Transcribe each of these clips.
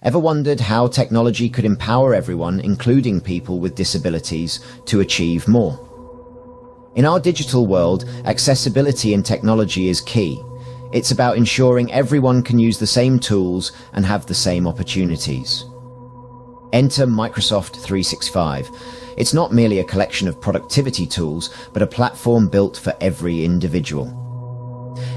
Ever wondered how technology could empower everyone, including people with disabilities, to achieve more? In our digital world, accessibility in technology is key. It's about ensuring everyone can use the same tools and have the same opportunities. Enter Microsoft 365. It's not merely a collection of productivity tools, but a platform built for every individual.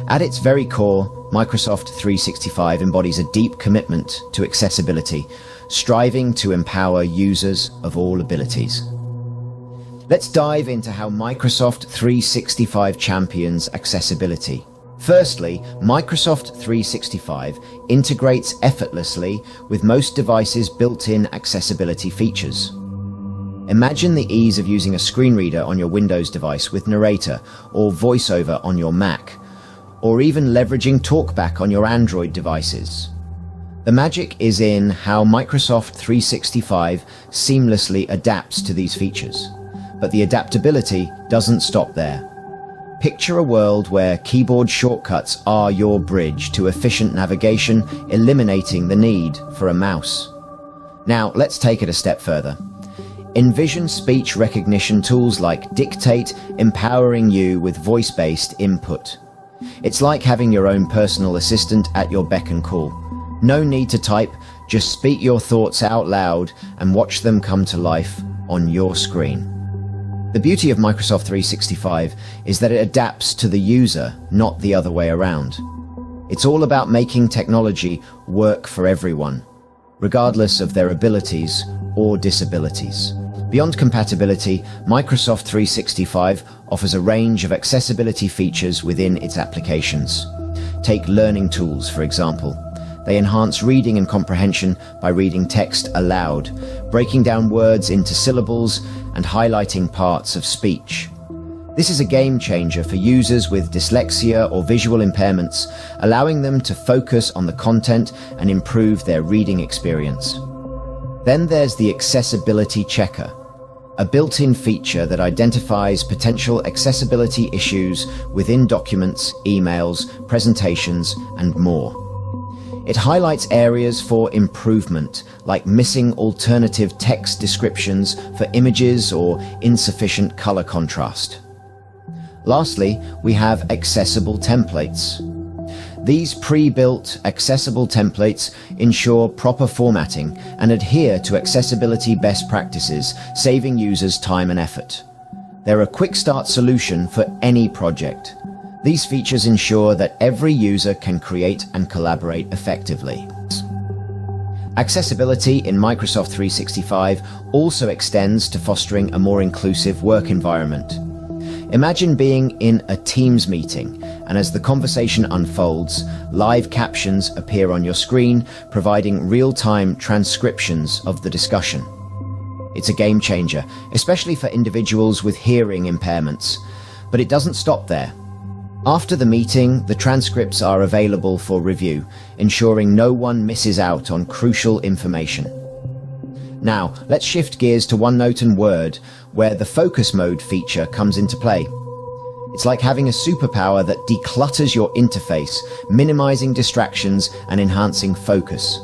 At its very core, Microsoft 365 embodies a deep commitment to accessibility, striving to empower users of all abilities. Let's dive into how Microsoft 365 champions accessibility. Firstly, Microsoft 365 integrates effortlessly with most devices' built-in accessibility features. Imagine the ease of using a screen reader on your Windows device with Narrator, or VoiceOver on your Mac, or even leveraging TalkBack on your Android devices. The magic is in how Microsoft 365 seamlessly adapts to these features. But the adaptability doesn't stop there. Picture a world where keyboard shortcuts are your bridge to efficient navigation, eliminating the need for a mouse. Now, let's take it a step further. Envision speech recognition tools like Dictate, empowering you with voice-based input. It's like having your own personal assistant at your beck and call. No need to type, just speak your thoughts out loud and watch them come to life on your screen. The beauty of Microsoft 365 is that it adapts to the user, not the other way around. It's all about making technology work for everyone, regardless of their abilities or disabilities. Beyond compatibility, Microsoft 365 offers a range of accessibility features within its applications. Take learning tools, for example. They enhance reading and comprehension by reading text aloud, breaking down words into syllables, and highlighting parts of speech. This is a game changer for users with dyslexia or visual impairments, allowing them to focus on the content and improve their reading experience. Then there's the Accessibility Checker, a built-in feature that identifies potential accessibility issues within documents, emails, presentations, and more. It highlights areas for improvement, like missing alternative text descriptions for images or insufficient color contrast. Lastly, we have accessible templates. These pre-built accessible templates ensure proper formatting and adhere to accessibility best practices, saving users time and effort. They're a quick start solution for any project. These features ensure that every user can create and collaborate effectively. Accessibility in Microsoft 365 also extends to fostering a more inclusive work environment. Imagine being in a Teams meeting, and as the conversation unfolds, live captions appear on your screen, providing real-time transcriptions of the discussion. It's a game changer, especially for individuals with hearing impairments. But it doesn't stop there. After the meeting, the transcripts are available for review, ensuring no one misses out on crucial information. Now, let's shift gears to OneNote and Word, where the focus mode feature comes into play. It's like having a superpower that declutters your interface, minimizing distractions and enhancing focus.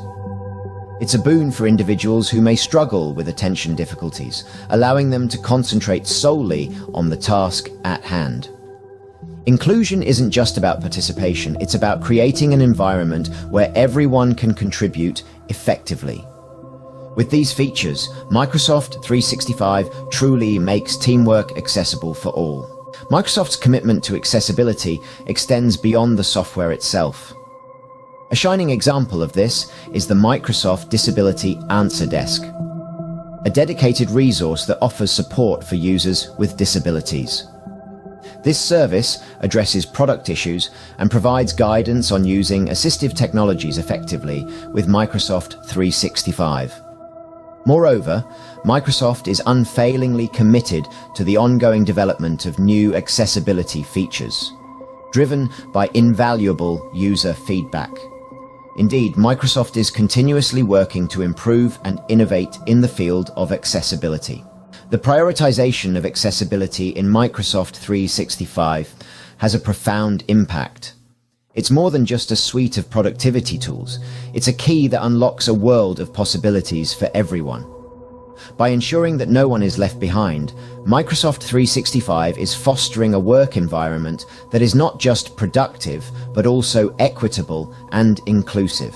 It's a boon for individuals who may struggle with attention difficulties, allowing them to concentrate solely on the task at hand. Inclusion isn't just about participation, it's about creating an environment where everyone can contribute effectively. With these features, Microsoft 365 truly makes teamwork accessible for all. Microsoft's commitment to accessibility extends beyond the software itself. A shining example of this is the Microsoft Disability Answer Desk, a dedicated resource that offers support for users with disabilities. This service addresses product issues and provides guidance on using assistive technologies effectively with Microsoft 365. Moreover, Microsoft is unfailingly committed to the ongoing development of new accessibility features, driven by invaluable user feedback. Indeed, Microsoft is continuously working to improve and innovate in the field of accessibility. The prioritization of accessibility in Microsoft 365 has a profound impact. It's more than just a suite of productivity tools. It's a key that unlocks a world of possibilities for everyone. By ensuring that no one is left behind, Microsoft 365 is fostering a work environment that is not just productive, but also equitable and inclusive.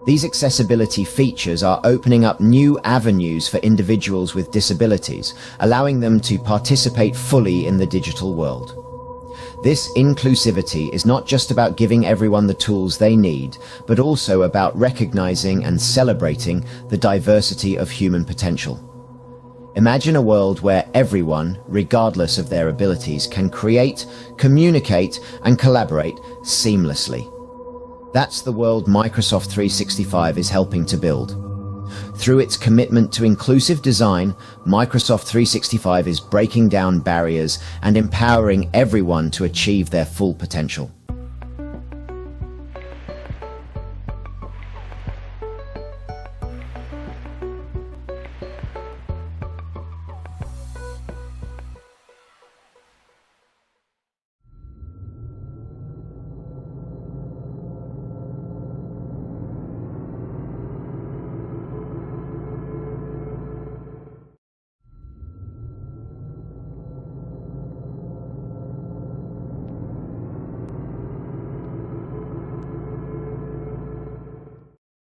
These accessibility features are opening up new avenues for individuals with disabilities, allowing them to participate fully in the digital world. This inclusivity is not just about giving everyone the tools they need, but also about recognizing and celebrating the diversity of human potential. Imagine a world where everyone, regardless of their abilities, can create, communicate, and collaborate seamlessly. That's the world Microsoft 365 is helping to build. Through its commitment to inclusive design, Microsoft 365 is breaking down barriers and empowering everyone to achieve their full potential.